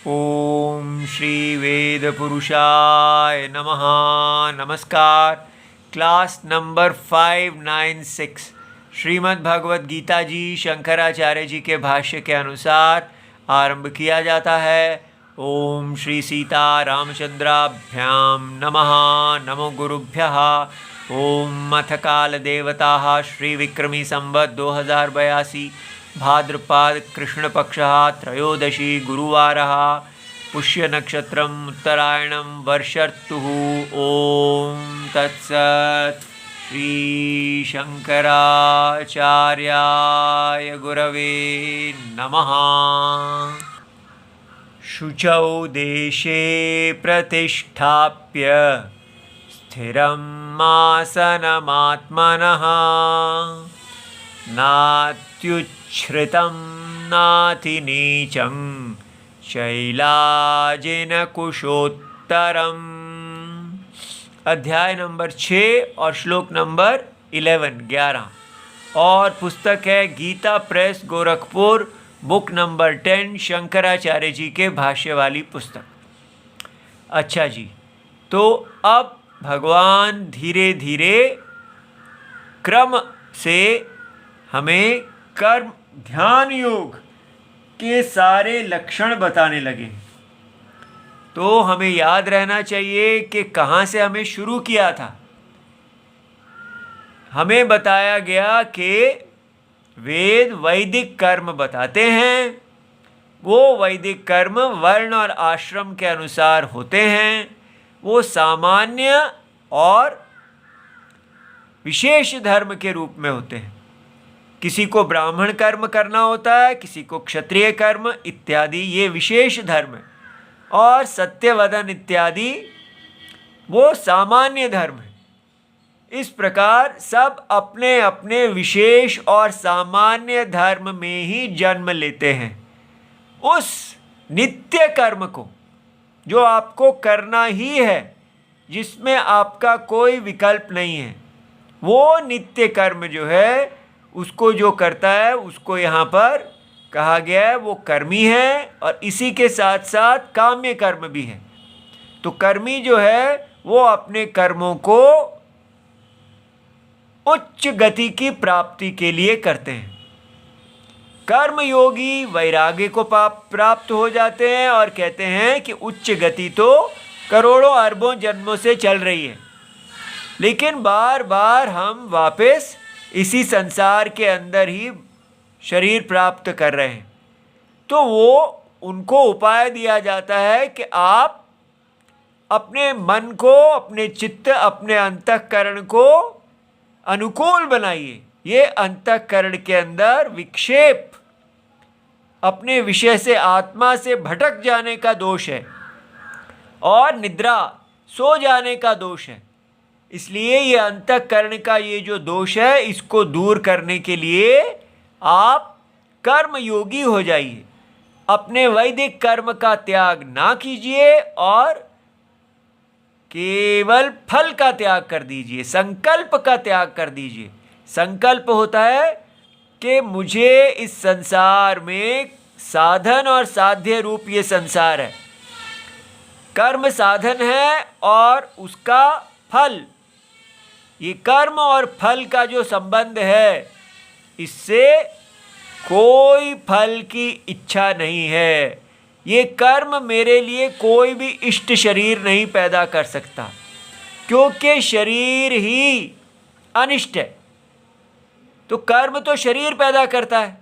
ओम श्री वेद पुरुषाय नमः। नमस्कार। क्लास नंबर 596 श्रीमद् भगवद गीता जी शंकराचार्य जी के भाष्य के अनुसार आरंभ किया जाता है। ओम श्री सीता रामचंद्राभ्याम नमः। नमो गुरुभ्यः। ओम अथ काल देवता श्री विक्रमी संवत् 2082 भाद्रपाद कृष्ण पक्षः त्रयोदशी गुरुवारः पुष्य नक्षत्रम उत्तरायणम वर्षर्तुः। ओम तत्सत्। श्री शंकराचार्याय गुरवे नमः। शुचौ देशे प्रतिष्ठाप्य स्थिरम् आसनमात्मनः नात्युच्छ्रितं नातिनीचं शैलाजिनकुशोत्तरम्। अध्याय नंबर 6 और श्लोक नंबर 11 और पुस्तक है Gita Press Gorakhpur, book number 10, Shankaracharya ji के भाष्य वाली पुस्तक। अच्छा जी, तो अब भगवान धीरे धीरे क्रम से हमें कर्म ध्यान योग के सारे लक्षण बताने लगे। तो हमें याद रहना चाहिए कि कहाँ से हमें शुरू किया था। हमें बताया गया कि वेद वैदिक कर्म बताते हैं। वो वैदिक कर्म वर्ण और आश्रम के अनुसार होते हैं। वो सामान्य और विशेष धर्म के रूप में होते हैं। किसी को ब्राह्मण कर्म करना होता है, किसी को क्षत्रिय कर्म इत्यादि, ये विशेष धर्म है। और सत्यवदन इत्यादि वो सामान्य धर्म है। इस प्रकार सब अपने अपने विशेष और सामान्य धर्म में ही जन्म लेते हैं। उस नित्य कर्म को जो आपको करना ही है, जिसमें आपका कोई विकल्प नहीं है, वो नित्य कर्म जो है उसको जो करता है उसको यहाँ पर कहा गया है वो कर्मी है। और इसी के साथ साथ काम्य कर्म भी है। तो कर्मी जो है वो अपने कर्मों को उच्च गति की प्राप्ति के लिए करते हैं। कर्मयोगी वैराग्य को प्राप्त हो जाते हैं और कहते हैं कि उच्च गति तो करोड़ों अरबों जन्मों से चल रही है, लेकिन बार बार हम वापस इसी संसार के अंदर ही शरीर प्राप्त कर रहे हैं। तो वो उनको उपाय दिया जाता है कि आप अपने मन को, अपने चित्त, अपने अंतःकरण को अनुकूल बनाइए। ये अंतःकरण के अंदर विक्षेप, अपने विषय से, आत्मा से भटक जाने का दोष है और निद्रा, सो जाने का दोष है। इसलिए ये अंतःकरण का ये जो दोष है, इसको दूर करने के लिए आप कर्म योगी हो जाइए। अपने वैदिक कर्म का त्याग ना कीजिए और केवल फल का त्याग कर दीजिए, संकल्प का त्याग कर दीजिए। संकल्प होता है कि मुझे इस संसार में साधन और साध्य रूप ये संसार है। कर्म साधन है और उसका फल, ये कर्म और फल का जो संबंध है, इससे कोई फल की इच्छा नहीं है। ये कर्म मेरे लिए कोई भी इष्ट शरीर नहीं पैदा कर सकता, क्योंकि शरीर ही अनिष्ट है। तो कर्म तो शरीर पैदा करता है।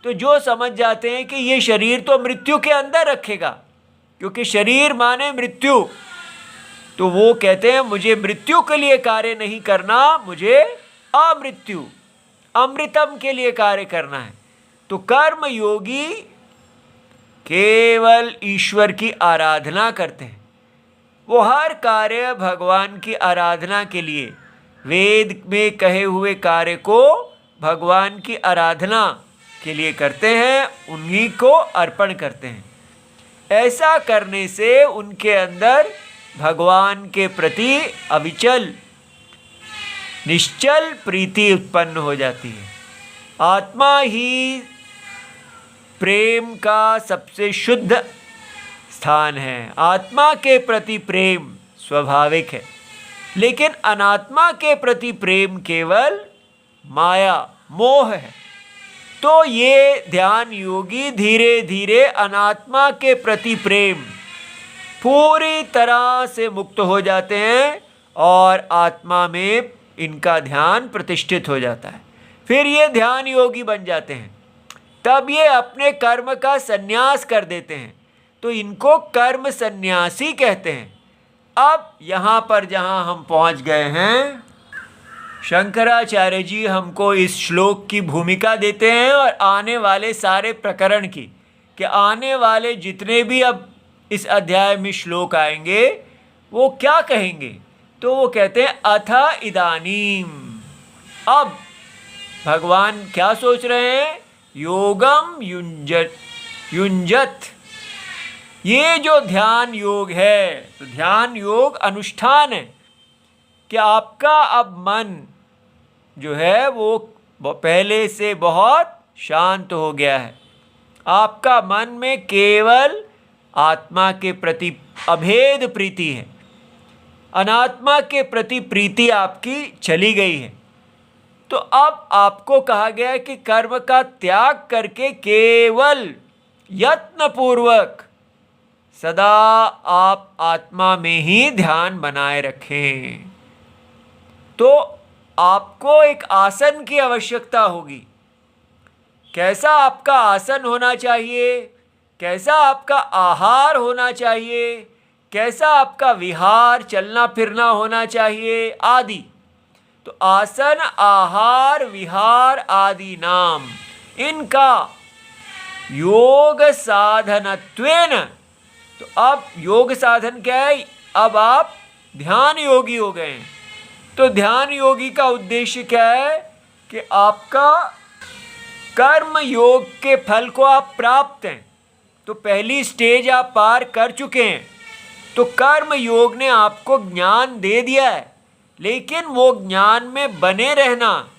तो जो समझ जाते हैं कि ये शरीर तो मृत्यु के अंदर रखेगा, क्योंकि शरीर माने मृत्यु, तो वो कहते हैं मुझे मृत्यु के लिए कार्य नहीं करना, मुझे अमृत्यु, अमृतम के लिए कार्य करना है। तो कर्म योगी केवल ईश्वर की आराधना करते हैं। वो हर कार्य भगवान की आराधना के लिए, वेद में कहे हुए कार्य को भगवान की आराधना के लिए करते हैं, उन्हीं को अर्पण करते हैं। ऐसा करने से उनके अंदर भगवान के प्रति अविचल निश्चल प्रीति उत्पन्न हो जाती है। आत्मा ही प्रेम का सबसे शुद्ध स्थान है। आत्मा के प्रति प्रेम स्वाभाविक है, लेकिन अनात्मा के प्रति प्रेम केवल माया मोह है। तो ये ध्यान योगी धीरे धीरे अनात्मा के प्रति प्रेम पूरी तरह से मुक्त हो जाते हैं और आत्मा में इनका ध्यान प्रतिष्ठित हो जाता है। फिर ये ध्यान योगी बन जाते हैं। तब ये अपने कर्म का संन्यास कर देते हैं, तो इनको कर्म संन्यासी कहते हैं। अब यहाँ पर जहाँ हम पहुँच गए हैं, शंकराचार्य जी हमको इस श्लोक की भूमिका देते हैं और आने वाले सारे प्रकरण की, कि आने वाले जितने भी अब इस अध्याय में श्लोक आएंगे वो क्या कहेंगे। तो वो कहते हैं अथ इदानीम। अब भगवान क्या सोच रहे हैं? योगम युञ्जत। ये जो ध्यान योग है, तो ध्यान योग अनुष्ठान है कि आपका अब मन जो है वो पहले से बहुत शांत हो गया है। आपका मन में केवल आत्मा के प्रति अभेद प्रीति है, अनात्मा के प्रति प्रीति आपकी चली गई है। तो अब आपको कहा गया है कि कर्म का त्याग करके केवल यत्न पूर्वक सदा आप आत्मा में ही ध्यान बनाए रखें। तो आपको एक आसन की आवश्यकता होगी। कैसा आपका आसन होना चाहिए, कैसा आपका आहार होना चाहिए, कैसा आपका विहार चलना फिरना होना चाहिए आदि। तो आसन आहार विहार आदि नाम इनका योग साधनत्वेन। तो अब योग साधन क्या है? अब आप ध्यान योगी हो गए हैं। तो ध्यान योगी का उद्देश्य क्या है? कि आपका कर्म योग के फल को आप प्राप्त हैं। तो पहली स्टेज आप पार कर चुके हैं। तो कर्म योग ने आपको ज्ञान दे दिया है, लेकिन वो ज्ञान में बने रहना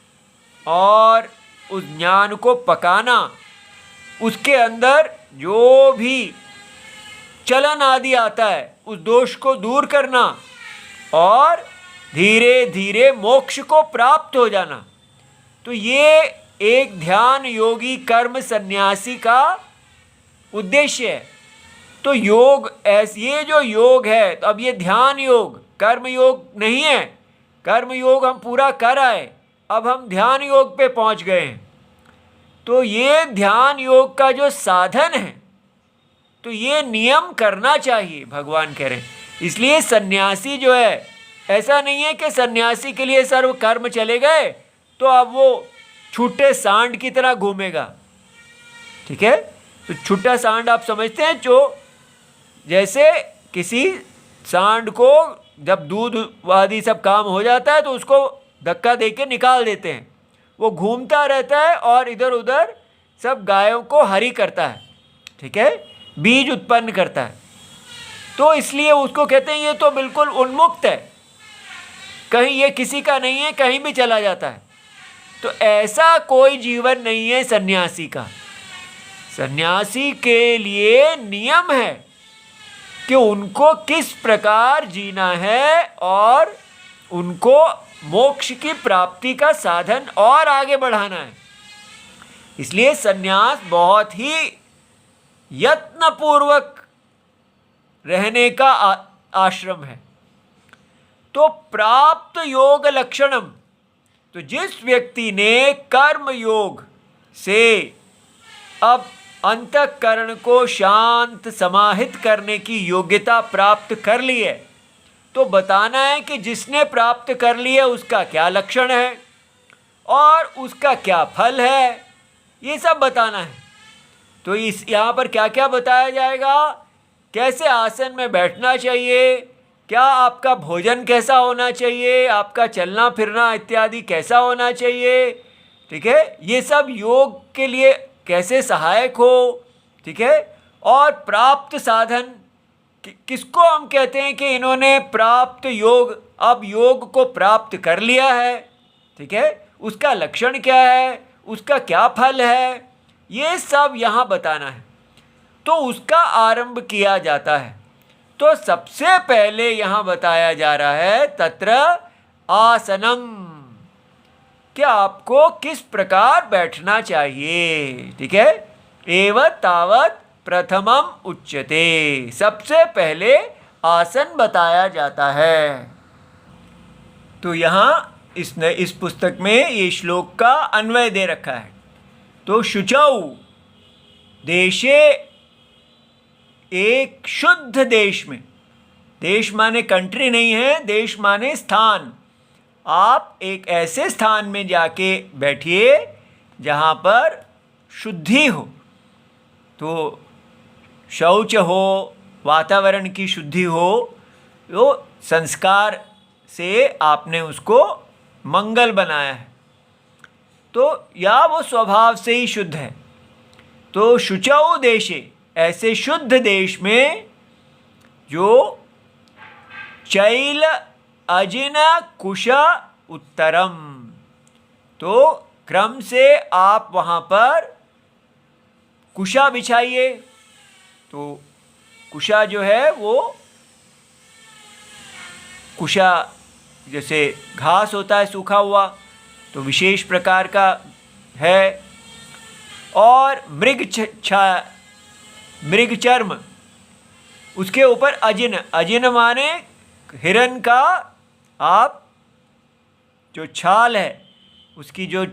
और उस ज्ञान को पकाना, उसके अंदर जो भी चलन आदि आता है उस दोष को दूर करना और धीरे धीरे मोक्ष को प्राप्त हो जाना। तो ये एक ध्यान योगी कर्म सन्यासी का उद्देश्य है। तो योग ये जो योग है, तो अब ये ध्यान योग कर्म योग नहीं है। कर्म योग हम पूरा कर आए, अब हम ध्यान योग पे पहुंच गए हैं। तो ये ध्यान योग का जो साधन है, तो ये नियम करना चाहिए, भगवान कह रहे हैं। इसलिए सन्यासी जो है, ऐसा नहीं है कि सन्यासी के लिए सर्व कर्म चले गए तो अब वो छूटे सांड की तरह घूमेगा। ठीक है? तो छूटा सांड आप समझते हैं, जो जैसे किसी सांड को जब दूध आदि सब काम हो जाता है तो उसको धक्का देके निकाल देते हैं। वो घूमता रहता है और इधर उधर सब गायों को हरी करता है। ठीक है? बीज उत्पन्न करता है। तो इसलिए उसको कहते हैं ये तो बिल्कुल उन्मुक्त है, कहीं ये किसी का नहीं है, कहीं भी चला जाता है। तो ऐसा कोई जीवन नहीं है सन्यासी का। सन्यासी के लिए नियम है कि उनको किस प्रकार जीना है और उनको मोक्ष की प्राप्ति का साधन और आगे बढ़ाना है। इसलिए सन्यास बहुत ही यत्नपूर्वक रहने का आश्रम है। तो प्राप्त योग लक्षणम, तो जिस व्यक्ति ने कर्म योग से अब अंतःकरण को शांत समाहित करने की योग्यता प्राप्त कर ली है, तो बताना है कि जिसने प्राप्त कर लिया उसका क्या लक्षण है और उसका क्या फल है, ये सब बताना है। तो इस यहाँ पर क्या क्या बताया जाएगा, कैसे आसन में बैठना चाहिए, क्या आपका भोजन कैसा होना चाहिए, आपका चलना फिरना इत्यादि कैसा होना चाहिए। ठीक है? ये सब योग के लिए कैसे सहायक हो। ठीक है? और प्राप्त साधन किसको हम कहते हैं कि इन्होंने प्राप्त योग, अब योग को प्राप्त कर लिया है। ठीक है? उसका लक्षण क्या है, उसका क्या फल है, ये सब यहाँ बताना है। तो उसका आरंभ किया जाता है। तो सबसे पहले यहाँ बताया जा रहा है तत्र आसनम, कि आपको किस प्रकार बैठना चाहिए। ठीक है, एवं तावत प्रथमम उच्यते, सबसे पहले आसन बताया जाता है। तो यहाँ इस पुस्तक में ये श्लोक का अन्वय दे रखा है। तो शुचौ देशे, एक शुद्ध देश में, देश माने कंट्री नहीं है, देश माने स्थान, आप एक ऐसे स्थान में जाके बैठिए जहाँ पर शुद्धि हो। तो शौच हो, वातावरण की शुद्धि हो, तो संस्कार से आपने उसको मंगल बनाया है, तो या वो स्वभाव से ही शुद्ध है। तो शुचौ देशे, ऐसे शुद्ध देश में जो चैल अजिन कुश उत्तरम, तो क्रम से आप वहाँ पर कुशा बिछाइए। तो कुशा जो है वो कुशा जैसे घास होता है सूखा हुआ, तो विशेष प्रकार का है। और मृग चर्म, उसके ऊपर अजिन, अजिन माने हिरन का आप जो छाल है, उसकी जो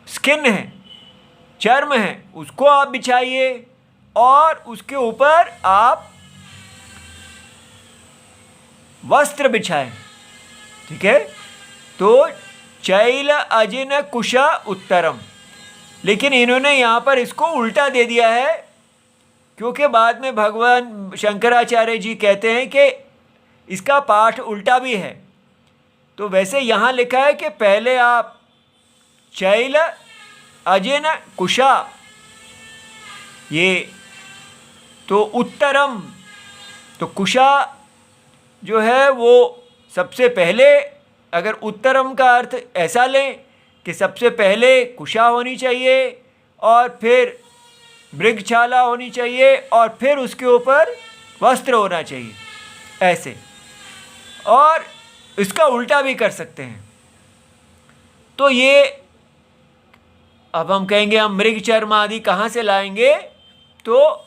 स्किन है, चर्म है, उसको आप बिछाइए और उसके ऊपर आप वस्त्र बिछाएं। ठीक है, तो चैल अजिन कुश उत्तरम। लेकिन इन्होंने यहाँ पर इसको उल्टा दे दिया है, क्योंकि बाद में भगवान शंकराचार्य जी कहते हैं कि इसका पाठ उल्टा भी है। तो वैसे यहाँ लिखा है कि पहले आप चैल अजिन कुशा, ये तो उत्तरम, तो कुशा जो है वो सबसे पहले, अगर उत्तरम का अर्थ ऐसा लें कि सबसे पहले कुशा होनी चाहिए और फिर मृगछाला होनी चाहिए और फिर उसके ऊपर वस्त्र होना चाहिए, ऐसे। और इसका उल्टा भी कर सकते हैं। तो ये अब हम कहेंगे हम मृग चर्म आदि कहाँ से लाएंगे, तो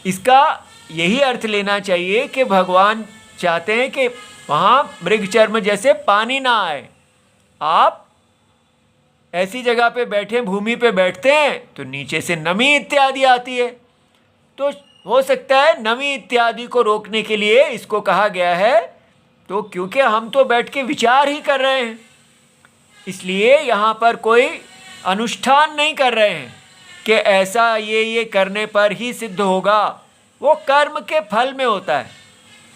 इसका यही अर्थ लेना चाहिए कि भगवान चाहते हैं कि वहाँ मृग चर्म जैसे पानी ना आए। आप ऐसी जगह पे बैठे, भूमि पे बैठते हैं तो नीचे से नमी इत्यादि आती है, तो हो सकता है नमी इत्यादि को रोकने के लिए इसको कहा गया है। तो क्योंकि हम तो बैठ के विचार ही कर रहे हैं, इसलिए यहाँ पर कोई अनुष्ठान नहीं कर रहे हैं कि ऐसा ये करने पर ही सिद्ध होगा, वो कर्म के फल में होता है।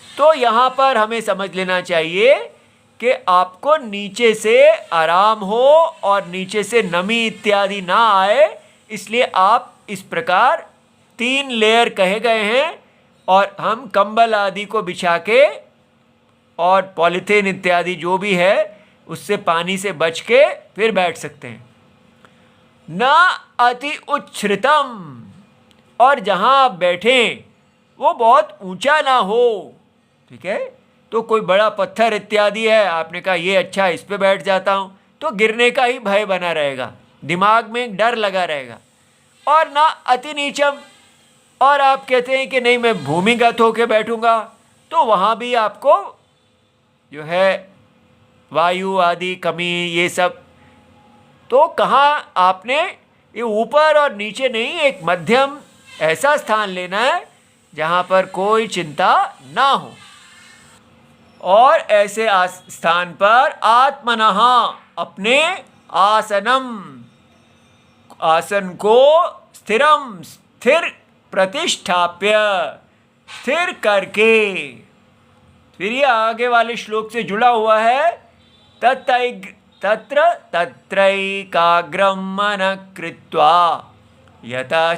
तो यहाँ पर हमें समझ लेना चाहिए कि आपको नीचे से आराम हो और नीचे से नमी इत्यादि ना आए, इसलिए आप इस प्रकार 3 लेयर कहे गए हैं। और हम कंबल आदि को बिछा के और पॉलीथीन इत्यादि जो भी है उससे पानी से बच के फिर बैठ सकते हैं। न अति उच्छ्रितम, और जहाँ आप बैठें वो बहुत ऊंचा ना हो। ठीक है, तो कोई बड़ा पत्थर इत्यादि है, आपने कहा ये अच्छा इस पे बैठ जाता हूँ, तो गिरने का ही भय बना रहेगा, दिमाग में डर लगा रहेगा। और ना अति नीचम, और आप कहते हैं कि नहीं मैं भूमिगत होके बैठूंगा, तो वहाँ भी आपको जो है वायु आदि कमी ये सब। तो कहाँ आपने ये ऊपर और नीचे नहीं, एक मध्यम ऐसा स्थान लेना है जहाँ पर कोई चिंता ना हो। और ऐसे स्थान पर आत्मनः, अपने आसनम, आसन को स्थिरम, स्थिर प्रतिष्ठाप्य, स्थिर करके। फिर ये आगे वाले श्लोक से जुड़ा हुआ है, तत्र तत्रैकाग्रम मनः कृत्वा यतः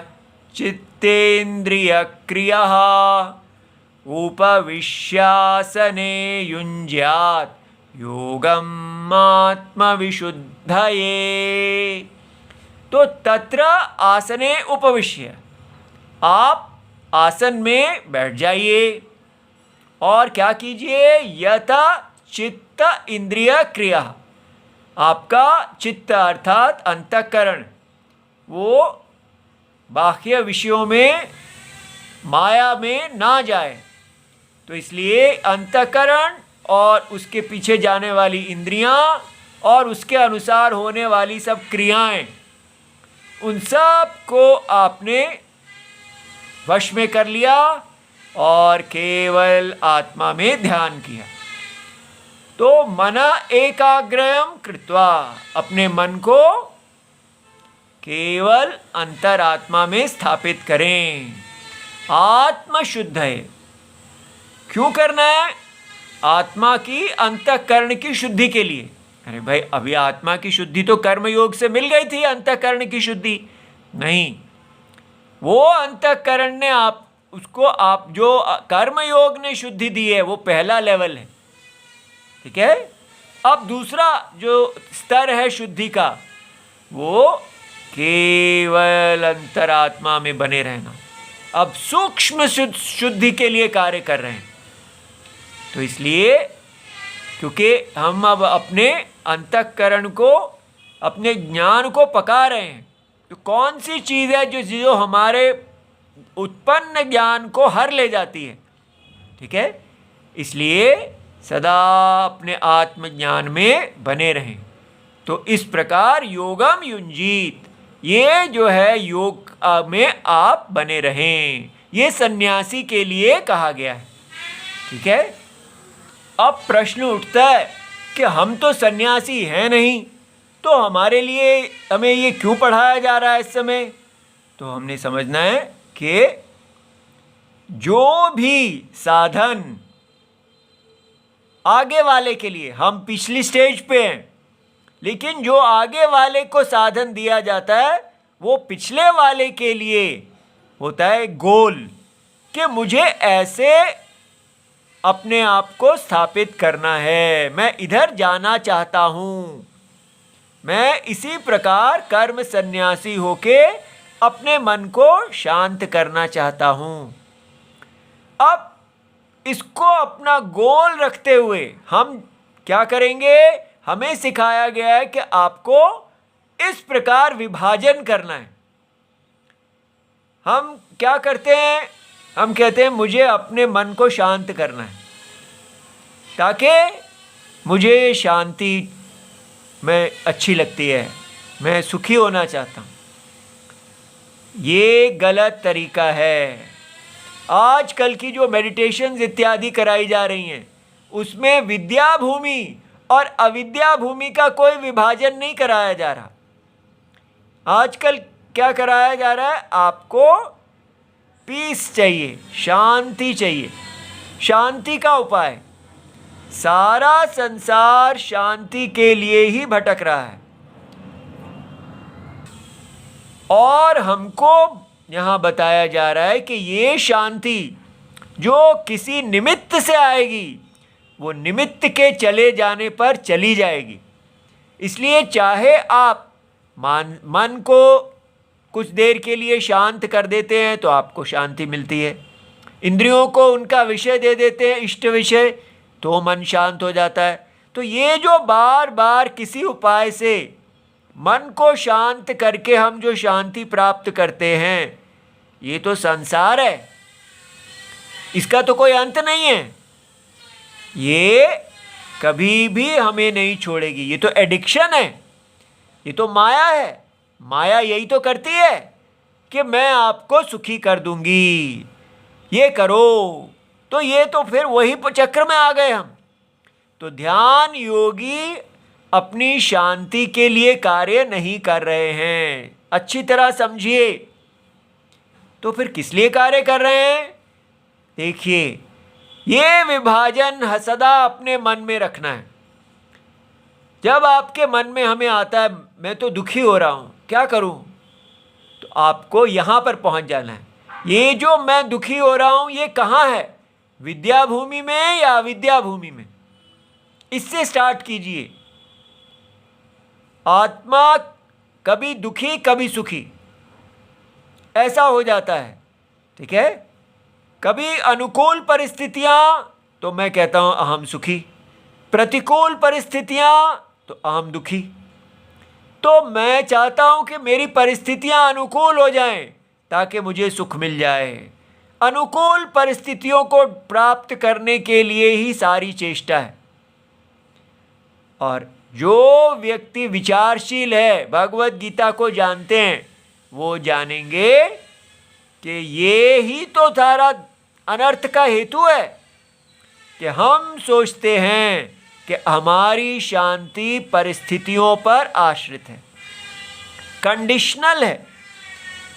चित्तेन्द्रिय क्रियः उपविश्यासने युञ्ज्यात् योगम् आत्मविशुद्धये। तो तत्र आसने उपविश्य, आप आसन में बैठ जाइए और क्या कीजिए, यथा चित्त इंद्रिय क्रिया, आपका चित्त अर्थात अंतःकरण वो बाह्य विषयों में माया में ना जाए। तो इसलिए अंतःकरण और उसके पीछे जाने वाली इंद्रियां और उसके अनुसार होने वाली सब क्रियाएं, उन सब को आपने वश में कर लिया और केवल आत्मा में ध्यान किया। तो मना एकाग्रयम कृत्वा, अपने मन को केवल अंतरात्मा में स्थापित करें। आत्मा शुद्ध है, क्यों करना है? आत्मा की अंतःकरण की शुद्धि के लिए। अरे भाई, अभी आत्मा की शुद्धि तो कर्म योग से मिल गई थी, अंतःकरण की शुद्धि नहीं। वो अंतःकरण ने आप उसको, आप जो कर्म योग ने शुद्धि दी है वो पहला लेवल है, ठीक है। अब दूसरा जो स्तर है शुद्धि का, वो केवल अंतरात्मा में बने रहना। अब सूक्ष्म शुद्धि के लिए कार्य कर रहे हैं। तो इसलिए क्योंकि हम अब अपने अंतःकरण को, अपने ज्ञान को पका रहे हैं, तो कौन सी चीज़ है जो हमारे उत्पन्न ज्ञान को हर ले जाती है, ठीक है। इसलिए सदा अपने आत्मज्ञान में बने रहें। तो इस प्रकार योगम युंजीत, ये जो है योग में आप बने रहें, ये सन्यासी के लिए कहा गया है, ठीक है। अब प्रश्न उठता है कि हम तो सन्यासी हैं नहीं, तो हमारे लिए हमें ये क्यों पढ़ाया जा रहा है इस समय? तो हमने समझना है कि जो भी साधन आगे वाले के लिए, हम पिछली स्टेज पे हैं, लेकिन जो आगे वाले को साधन दिया जाता है वो पिछले वाले के लिए होता है गोल, कि मुझे ऐसे अपने आप को स्थापित करना है, मैं इधर जाना चाहता हूँ, मैं इसी प्रकार कर्म सन्यासी होके अपने मन को शांत करना चाहता हूँ। अब इसको अपना गोल रखते हुए हम क्या करेंगे? हमें सिखाया गया है कि आपको इस प्रकार विभाजन करना है। हम क्या करते हैं? हम कहते हैं मुझे अपने मन को शांत करना है, ताकि मुझे शांति में अच्छी लगती है, मैं सुखी होना चाहता हूँ। ये गलत तरीका है। आजकल की जो मेडिटेशंस इत्यादि कराई जा रही हैं, उसमें विद्या भूमि और अविद्या भूमि का कोई विभाजन नहीं कराया जा रहा। आजकल क्या कराया जा रहा है? आपको पीस चाहिए, शांति चाहिए, शांति का उपाय। सारा संसार शांति के लिए ही भटक रहा है, और हमको यहाँ बताया जा रहा है कि ये शांति जो किसी निमित्त से आएगी, वो निमित्त के चले जाने पर चली जाएगी। इसलिए चाहे आप मन को कुछ देर के लिए शांत कर देते हैं तो आपको शांति मिलती है, इंद्रियों को उनका विषय दे देते हैं, इष्ट विषय, तो मन शांत हो जाता है। तो ये जो बार बार किसी उपाय से मन को शांत करके हम जो शांति प्राप्त करते हैं, ये तो संसार है, इसका तो कोई अंत नहीं है। ये कभी भी हमें नहीं छोड़ेगी। ये तो एडिक्शन है, ये तो माया है। माया यही तो करती है कि मैं आपको सुखी कर दूंगी, ये करो। तो ये तो फिर वही चक्र में आ गए हम। तो ध्यान योगी अपनी शांति के लिए कार्य नहीं कर रहे हैं, अच्छी तरह समझिए। तो फिर किस लिए कार्य कर रहे हैं? देखिए, ये विभाजन सदा अपने मन में रखना है। जब आपके मन में हमें आता है मैं तो दुखी हो रहा हूँ, क्या करूँ, तो आपको यहाँ पर पहुँच जाना है। ये जो मैं दुखी हो रहा हूँ ये कहाँ है? विद्या भूमि में या अविद्या भूमि में? इससे स्टार्ट कीजिए। आत्मा कभी दुखी कभी सुखी, ऐसा हो जाता है। ठीक है, कभी अनुकूल परिस्थितियां तो मैं कहता हूं अहम सुखी, प्रतिकूल परिस्थितियां तो अहम दुखी। तो मैं चाहता हूं कि मेरी परिस्थितियां अनुकूल हो जाएं ताकि मुझे सुख मिल जाए। अनुकूल परिस्थितियों को प्राप्त करने के लिए ही सारी चेष्टा है। और जो व्यक्ति विचारशील है, भगवत गीता को जानते हैं, वो जानेंगे कि ये ही तो सारा अनर्थ का हेतु है कि हम सोचते हैं कि हमारी शांति परिस्थितियों पर आश्रित है, कंडीशनल है।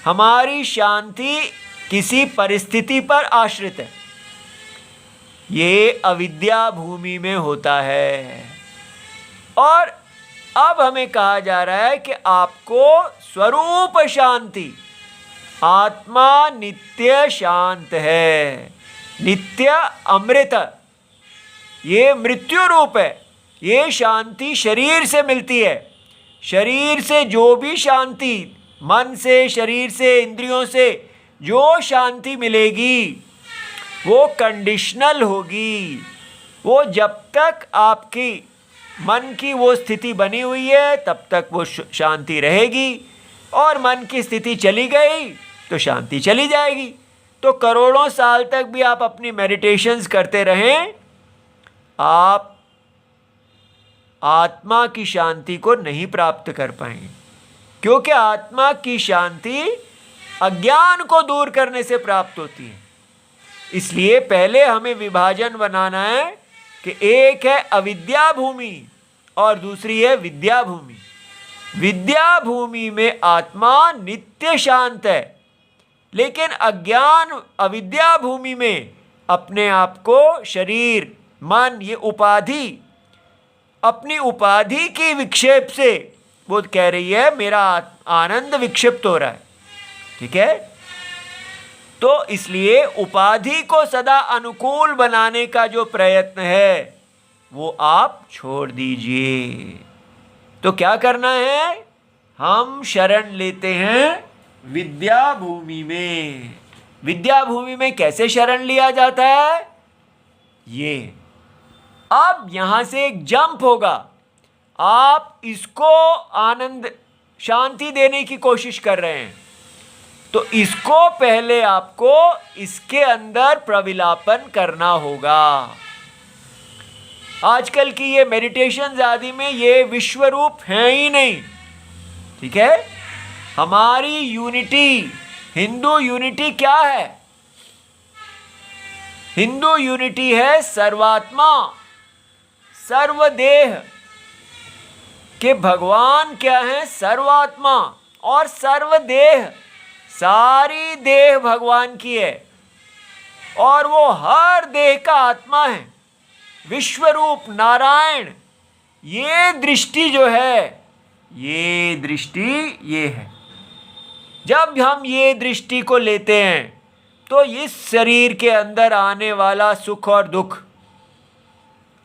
हमारी शांति किसी परिस्थिति पर आश्रित है। ये अविद्या भूमि में होता है। और अब हमें कहा जा रहा है कि आपको स्वरूप शांति, आत्मा नित्य शांत है, नित्य अमृत, ये मृत्यु रूप है। ये शांति शरीर से मिलती है। शरीर से जो भी शांति, मन से, शरीर से, इंद्रियों से जो शांति मिलेगी वो कंडीशनल होगी। वो जब तक आपकी मन की वो स्थिति बनी हुई है तब तक वो शांति रहेगी, और मन की स्थिति चली गई तो शांति चली जाएगी। तो करोड़ों साल तक भी आप अपनी मेडिटेशंस करते रहें, आप आत्मा की शांति को नहीं प्राप्त कर पाएंगे, क्योंकि आत्मा की शांति अज्ञान को दूर करने से प्राप्त होती है। इसलिए पहले हमें विभाजन बनाना है कि एक है अविद्या भूमि और दूसरी है विद्या भूमि। विद्या भूमि में आत्मा नित्य शांत है, लेकिन अज्ञान अविद्या भूमि में अपने आप को शरीर, मन, ये उपाधि, अपनी उपाधि की विक्षेप से वो कह रही है मेरा आनंद विक्षिप्त हो रहा है। ठीक है, तो इसलिए उपाधि को सदा अनुकूल बनाने का जो प्रयत्न है वो आप छोड़ दीजिए। तो क्या करना है? हम शरण लेते हैं विद्या भूमि में। विद्या भूमि में कैसे शरण लिया जाता है? ये अब यहां से एक जंप होगा। आप इसको आनंद, शांति देने की कोशिश कर रहे हैं, तो इसको पहले आपको इसके अंदर प्रविलापन करना होगा। आजकल की ये मेडिटेशन आदि में ये विश्व रूप है ही नहीं। ठीक है, हमारी यूनिटी, हिंदू यूनिटी क्या है? हिंदू यूनिटी है सर्वात्मा, सर्वदेह के भगवान क्या है? सर्वात्मा और सर्वदेह, सारी देह भगवान की है और वो हर देह का आत्मा है, विश्वरूप नारायण। ये दृष्टि जो है, ये दृष्टि ये है। जब हम ये दृष्टि को लेते हैं तो इस शरीर के अंदर आने वाला सुख और दुख,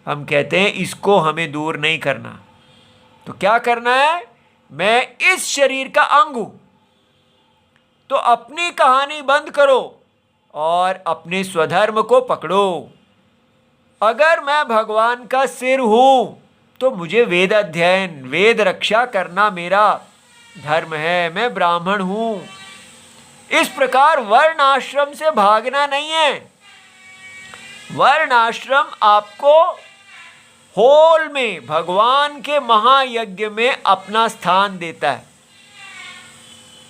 हम कहते हैं इसको हमें दूर नहीं करना। तो क्या करना है? मैं इस शरीर का अंग हूं, तो अपनी कहानी बंद करो और अपने स्वधर्म को पकड़ो। अगर मैं भगवान का सिर हूं तो मुझे वेद अध्ययन, वेद रक्षा करना मेरा धर्म है। मैं ब्राह्मण हूं। इस प्रकार वर्ण आश्रम से भागना नहीं है। वर्ण आश्रम आपको होल में, भगवान के महायज्ञ में अपना स्थान देता है।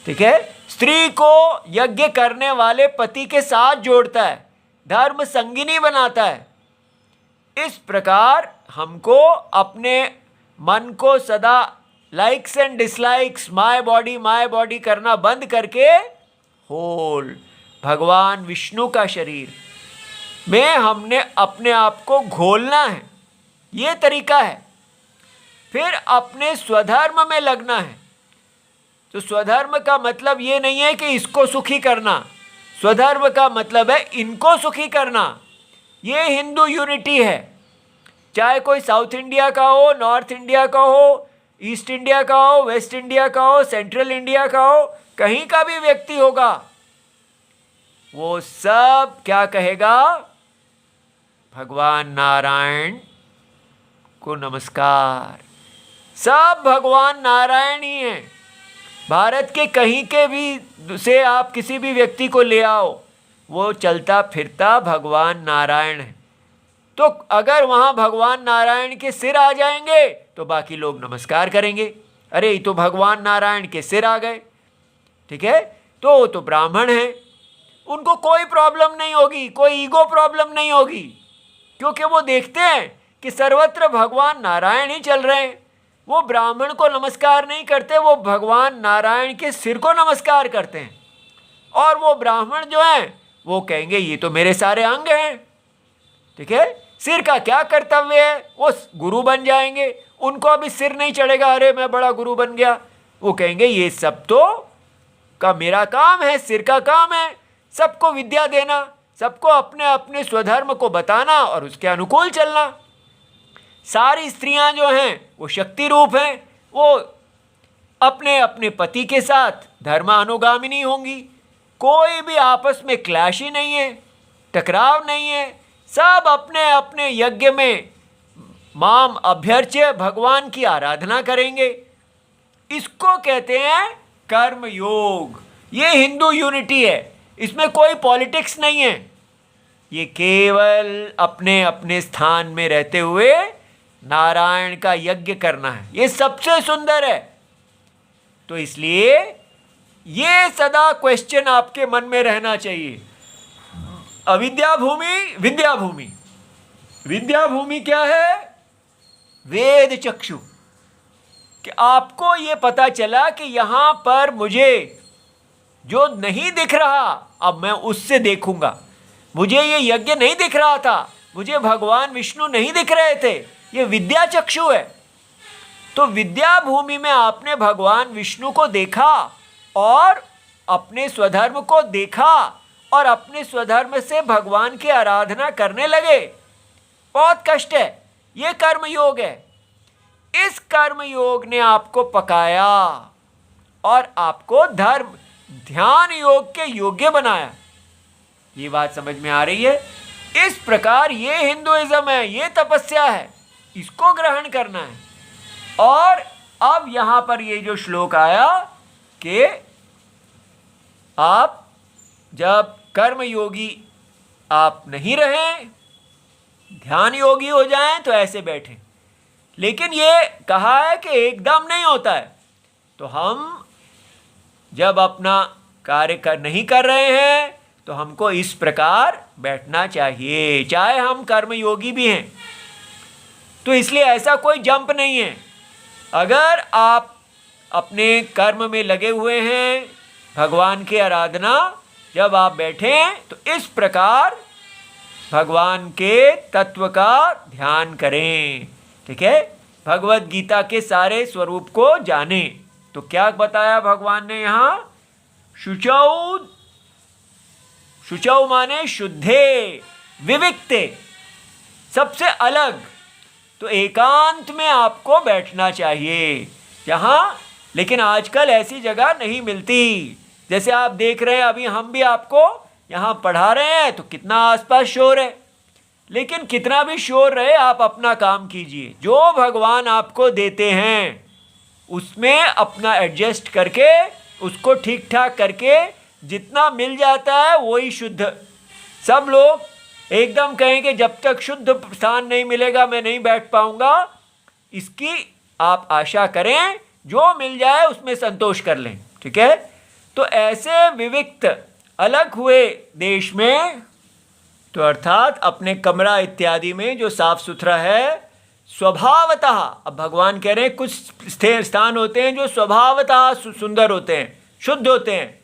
ठीक है, स्त्री को यज्ञ करने वाले पति के साथ जोड़ता है, धर्म संगिनी बनाता है। इस प्रकार हमको अपने मन को सदा likes and dislikes, my body करना बंद करके होल, भगवान विष्णु का शरीर में हमने अपने आप को घोलना है। ये तरीका है। फिर अपने स्वधर्म में लगना है। तो स्वधर्म का मतलब ये नहीं है कि इसको सुखी करना, स्वधर्म का मतलब है इनको सुखी करना। ये हिंदू यूनिटी है। चाहे कोई साउथ इंडिया का हो, नॉर्थ इंडिया का हो, ईस्ट इंडिया का हो, वेस्ट इंडिया का हो, सेंट्रल इंडिया का हो, कहीं का भी व्यक्ति होगा, वो सब क्या कहेगा? भगवान नारायण को नमस्कार। सब भगवान नारायण ही हैं। भारत के कहीं के भी से आप किसी भी व्यक्ति को ले आओ, वो चलता फिरता भगवान नारायण है। तो अगर वहाँ भगवान नारायण के सिर आ जाएंगे तो बाकी लोग नमस्कार करेंगे, अरे ये तो भगवान नारायण के सिर आ गए, ठीक है, तो वो तो ब्राह्मण हैं, उनको कोई प्रॉब्लम नहीं होगी, कोई ईगो प्रॉब्लम नहीं होगी, क्योंकि वो देखते हैं कि सर्वत्र भगवान नारायण ही चल रहे हैं। वो ब्राह्मण को नमस्कार नहीं करते, वो भगवान नारायण के सिर को नमस्कार करते हैं। और वो ब्राह्मण जो हैं वो कहेंगे ये तो मेरे सारे अंग हैं, ठीक है, सिर का क्या कर्तव्य है, वो गुरु बन जाएंगे, उनको अभी सिर नहीं चढ़ेगा, अरे मैं बड़ा गुरु बन गया, वो कहेंगे ये सब तो का मेरा काम है, सिर का काम है सबको विद्या देना, सबको अपने अपने स्वधर्म को बताना और उसके अनुकूल चलना। सारी स्त्रियां जो हैं वो शक्ति रूप हैं, वो अपने अपने पति के साथ धर्मानुगामिनी होंगी, कोई भी आपस में क्लैश ही नहीं है, टकराव नहीं है, सब अपने अपने यज्ञ में माम अभ्यर्च्य भगवान की आराधना करेंगे। इसको कहते हैं कर्म योग। ये हिंदू यूनिटी है, इसमें कोई पॉलिटिक्स नहीं है, ये केवल अपने अपने स्थान में रहते हुए नारायण का यज्ञ करना है, ये सबसे सुंदर है। तो इसलिए ये सदा क्वेश्चन आपके मन में रहना चाहिए, अविद्या भूमि विद्या भूमि। विद्या भूमि क्या है? वेद चक्षु, कि आपको ये पता चला कि यहाँ पर मुझे जो नहीं दिख रहा अब मैं उससे देखूंगा, मुझे ये यज्ञ नहीं दिख रहा था, मुझे भगवान विष्णु नहीं दिख रहे थे, ये विद्या चक्षु है। तो विद्या भूमि में आपने भगवान विष्णु को देखा और अपने स्वधर्म को देखा और अपने स्वधर्म से भगवान की आराधना करने लगे। बहुत कष्ट है, ये कर्म योग है। इस कर्म योग ने आपको पकाया और आपको धर्म ध्यान योग के योग्य बनाया। ये बात समझ में आ रही है? इस प्रकार ये हिंदुइज्म है, ये तपस्या है, इसको ग्रहण करना है। और अब यहां पर ये जो श्लोक आया कि आप जब कर्म योगी आप नहीं रहें, ध्यान योगी हो जाएं तो ऐसे बैठें। लेकिन ये कहा है कि एकदम नहीं होता है, तो हम जब अपना कार्य नहीं कर रहे हैं तो हमको इस प्रकार बैठना चाहिए, चाहे हम कर्म योगी भी हैं। तो इसलिए ऐसा कोई जंप नहीं है। अगर आप अपने कर्म में लगे हुए हैं, भगवान की आराधना, जब आप बैठें तो इस प्रकार भगवान के तत्व का ध्यान करें, ठीक है, भगवत गीता के सारे स्वरूप को जानें। तो क्या बताया भगवान ने यहाँ? शुचौ, शुचौ माने शुद्धे विविक्ते, सबसे अलग। तो एकांत में आपको बैठना चाहिए जहाँ, लेकिन आजकल ऐसी जगह नहीं मिलती। जैसे आप देख रहे हैं, अभी हम भी आपको यहाँ पढ़ा रहे हैं तो कितना आसपास शोर है, लेकिन कितना भी शोर रहे आप अपना काम कीजिए। जो भगवान आपको देते हैं उसमें अपना एडजस्ट करके, उसको ठीक ठाक करके जितना मिल जाता है वही शुद्ध। सब लोग एकदम कहेंगे जब तक शुद्ध स्थान नहीं मिलेगा मैं नहीं बैठ पाऊंगा, इसकी आप आशा करें, जो मिल जाए उसमें संतोष कर लें, ठीक है। तो ऐसे विविक्त अलग हुए देश में, तो अर्थात अपने कमरा इत्यादि में जो साफ सुथरा है स्वभावतः, अब भगवान कह रहे हैं कुछ स्थान होते हैं जो स्वभावतः सुंदर होते हैं, शुद्ध होते हैं,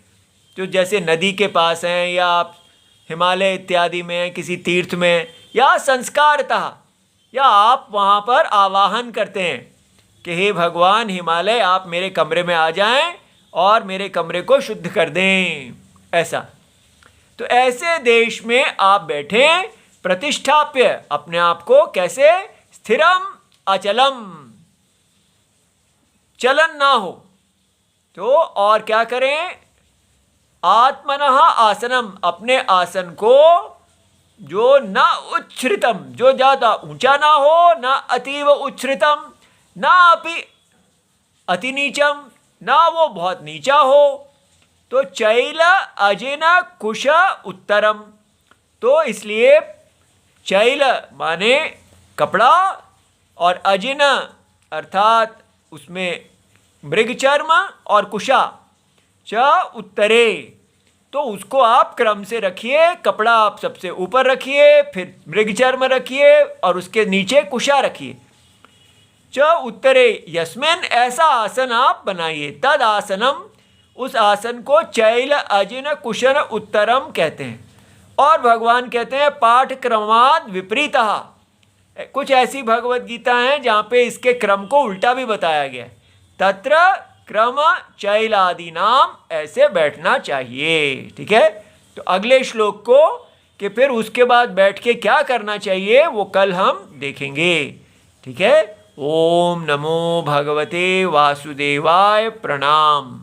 जो जैसे नदी के पास हैं या आप हिमालय इत्यादि में किसी तीर्थ में, या संस्कारतः, या आप वहाँ पर आवाहन करते हैं कि हे भगवान हिमालय आप मेरे कमरे में आ जाएं और मेरे कमरे को शुद्ध कर दें, ऐसा। तो ऐसे देश में आप बैठें, प्रतिष्ठाप्य अपने आप को कैसे, स्थिरम अचलम, चलन ना हो। तो और क्या करें? आत्मनः आसनम, अपने आसन को जो न उच्छ्रितम, जो ज़्यादा ऊंचा ना हो, न अतीव उच्छ्रितम, ना अपि अति नीचम, ना वो बहुत नीचा हो। तो चैल अजिन कुश उत्तरम, तो इसलिए चैल माने कपड़ा और अजिन अर्थात उसमें मृगचर्म और कुशा च उत्तरे, तो उसको आप क्रम से रखिए। कपड़ा आप सबसे ऊपर रखिए, फिर मृगचर्म रखिए और उसके नीचे कुशा रखिए। च उत्तरे यस्मिन, ऐसा आसन आप बनाइए। तद आसनम, उस आसन को चैल अजिन कुशन उत्तरम कहते हैं। और भगवान कहते हैं पाठ क्रमाद विपरीतः, कुछ ऐसी भगवत गीता हैं जहाँ पे इसके क्रम को उल्टा भी बताया गया है। तत्र क्रम चैलादि नाम, ऐसे बैठना चाहिए। ठीक है, तो अगले श्लोक को कि फिर उसके बाद बैठ के क्या करना चाहिए वो कल हम देखेंगे। ठीक है, ओम नमो भगवते वासुदेवाय, प्रणाम।